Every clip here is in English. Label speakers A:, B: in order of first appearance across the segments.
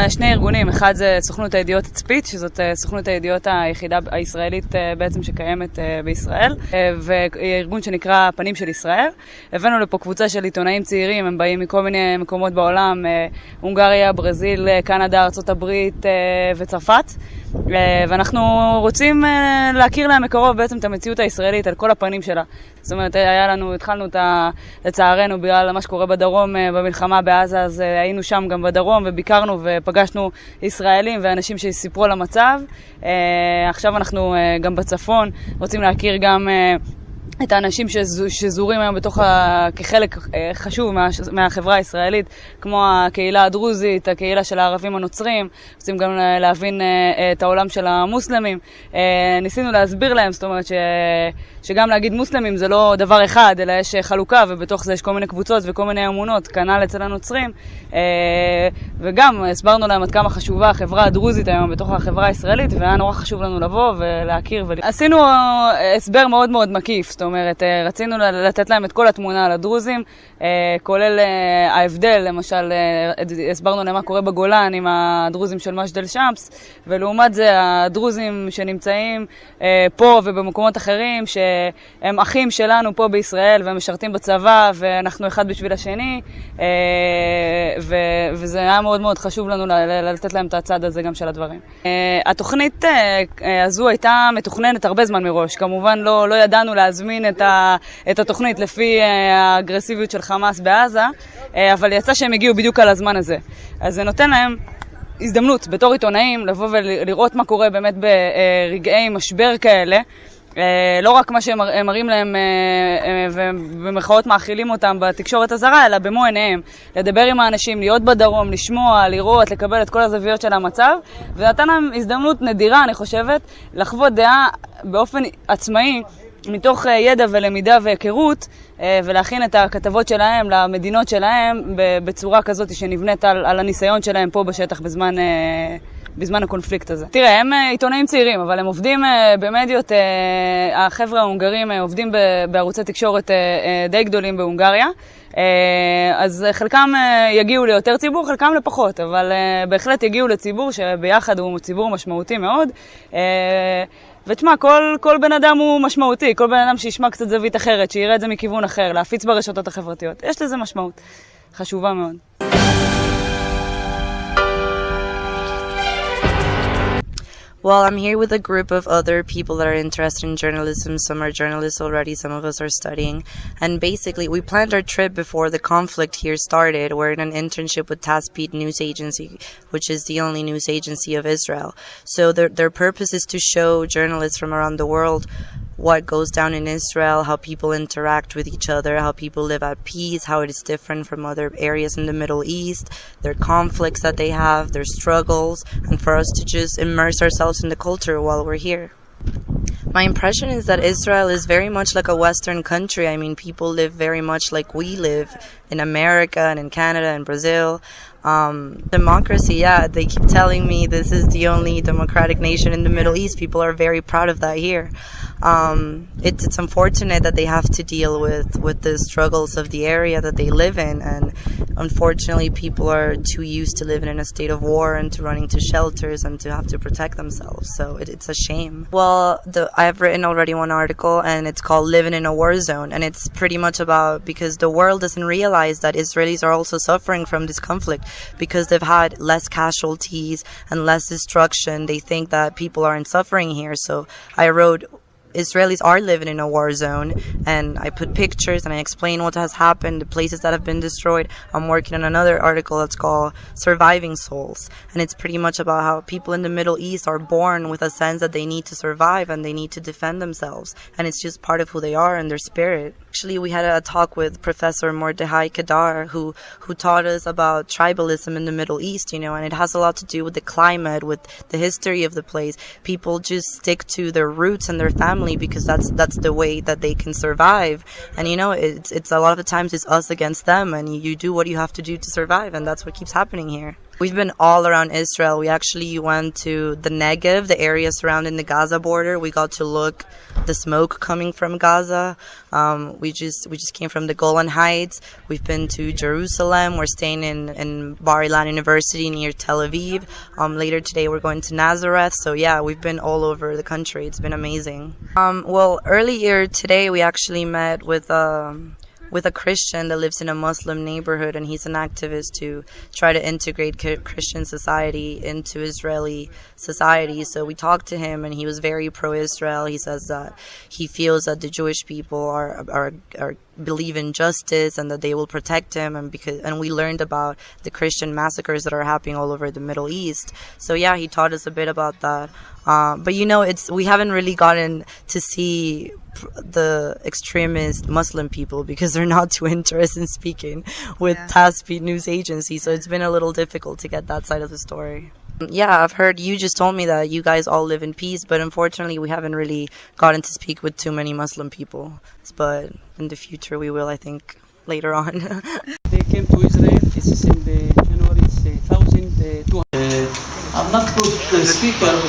A: שני ארגונים, אחד זה סוכנות הידיעות תצפית, שזאת סוכנות הידיעות היחידה הישראלית בעצם שקיימת בישראל, וארגון שנקרא פנים של ישראל. הבאנו לפה קבוצה של עיתונאים צעירים, הם באים מכל מיני מקומות בעולם, הונגריה, ברזיל, קנדה, ארצות הברית וצרפת. ואנחנו רוצים להכיר להם מקרוב בעצם את המציאות הישראלית על כל הפנים שלה. זאת אומרת, התחלנו לצערנו בגלל מה שקורה בדרום במלחמה בעזה, אז היינו שם גם בדרום וביקרנו ופגשנו ישראלים ואנשים שסיפרו על המצב. עכשיו אנחנו גם בצפון רוצים להכיר גם את האנשים שזורים היום כחלק חשוב מהחברה הישראלית, כמו הקהילה הדרוזית, הקהילה של הערבים הנוצרים. רוצים גם להבין את העולם של המוסלמים. ניסינו להסביר להם, זאת אומרת שגם להגיד מוסלמים זה לא דבר אחד, אלא יש חלוקה, ובתוך זה יש כל מיני קבוצות וכל מיני אמונות, כנ"ל אצל הנוצרים. וגם הסברנו להם עד כמה חשובה החברה הדרוזית היום בתוך החברה הישראלית, והיה נורא חשוב לנו לבוא ולהכיר. עשינו הסבר מאוד מאוד מקיף, זאת אומרת, רצינו לתת להם את כל התמונה על הדרוזים, כולל ההבדל, למשל, הסברנו להם מה קורה בגולן עם הדרוזים של מג'דל שמס, ולעומת זה הדרוזים שנמצאים פה ובמקומות אחרים, שהם אחים שלנו פה בישראל, והם משרתים בצבא, ואנחנו אחד בשביל השני, וזה היה מאוד מאוד חשוב לנו לתת להם את הצד הזה גם של הדברים. התוכנית הזו הייתה מתוכננת הרבה זמן מראש, כמובן לא ידענו להזמין את התוכנית לפי האגרסיביות של חמאס בעזה, אבל יצא שהם הגיעו בדיוק על הזמן הזה. אז זה נותן להם הזדמנות בתור עיתונאים לבוא ולראות מה קורה באמת ברגעי משבר כאלה, לא רק מה שהם מראים להם ובמרכאות מאכילים אותם בתקשורת הזרה, אלא במו עיניהם. לדבר עם האנשים, להיות בדרום, לשמוע, לראות, לקבל את כל הזוויות של המצב, ונתן להם הזדמנות נדירה, אני חושבת, לחוות דעה באופן עצמאי, מתוך ידע ולמידה והיכרות, ולהכין את הכתבות שלהם למדינות שלהם בצורה כזאת שנבנית על הניסיון שלהם פה בשטח בזמן הקונפליקט הזה. תראה, הם עיתונאים צעירים, אבל הם עובדים במדיות, החבר'ה ההונגרים עובדים בערוצי תקשורת די גדולים בהונגריה, אז חלקם יגיעו ליותר ציבור, חלקם לפחות, אבל בהחלט יגיעו לציבור שביחד הוא ציבור משמעותי מאוד. ותשמע, כל בן אדם הוא משמעותי, כל בן אדם שישמע קצת זווית אחרת, שיראה את זה מכיוון אחר, להפיץ ברשתות החברתיות. יש לזה משמעות חשובה מאוד.
B: Well, I'm here with a group of other people that are interested in journalism. Some are journalists already, some of us are studying. And basically, we planned our trip before the conflict here started. We're in an internship with Taspet News Agency, which is the only news agency of Israel. So their purpose is to show journalists from around the world what goes down in Israel, how people interact with each other, how people live at peace, how it is different from other areas in the Middle East, their conflicts that they have, their struggles, and for us to just immerse ourselves in the culture while we're here. My impression is that Israel is very much like a Western country. I mean, people live very much like we live in America and in Canada and Brazil. Democracy, yeah, they keep telling me this is the only democratic nation in the Middle East. People are very proud of that here. It's unfortunate that they have to deal with the struggles of the area that they live in, and unfortunately people are too used to living in a state of war and to running to shelters and to have to protect themselves, so it's a shame. Well, I've written already one article and it's called Living in a War Zone, and it's pretty much about, because the world doesn't realize that Israelis are also suffering from this conflict because they've had less casualties and less destruction. They think that people aren't suffering here, so I wrote Israelis are living in a war zone, and I put pictures and I explain what has happened, the places that have been destroyed. I'm working on another article that's called Surviving Souls, and it's pretty much about how people in the Middle East are born with a sense that they need to survive and they need to defend themselves, and it's just part of who they are and their spirit. Actually, we had a talk with Professor Mordechai Kedar, who taught us about tribalism in the Middle East, you know, and it has a lot to do with the climate, with the history of the place. People just stick to their roots and their family because that's the way that they can survive. And you know, it's a lot of the times it's us against them, and you do what you have to do to survive, and that's what keeps happening here. We've been all around Israel. We actually went to the Negev, the area surrounding the Gaza border. We got to look the smoke coming from Gaza. We just came from the Golan Heights. We've been to Jerusalem. We're staying in Bar Ilan University near Tel Aviv. Later today we're going to Nazareth. So yeah, we've been all over the country. It's been amazing. Well, earlier today we actually met with a Christian that lives in a Muslim neighborhood, and he's an activist to try to integrate Christian society into Israeli society. So we talked to him, and he was very pro-Israel. He says that he feels that the Jewish people are believe in justice and that they will protect him, and we learned about the Christian massacres that are happening all over the Middle East. So yeah, he taught us a bit about that. But we haven't really gotten to see the extremist Muslim people because they're not too interested in speaking with Taspeed news agency, so it's been a little difficult to get that side of the story. Yeah, I've heard, you just told me that you guys all live in peace, but unfortunately we haven't really gotten to speak with too many Muslim people. But in the future we will, I think, later on.
C: They came to Israel. This is in the January 1200. I'm not good speaker, but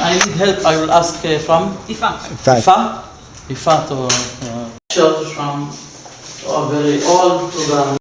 C: I need help. I will ask from Ifa to church from very old to the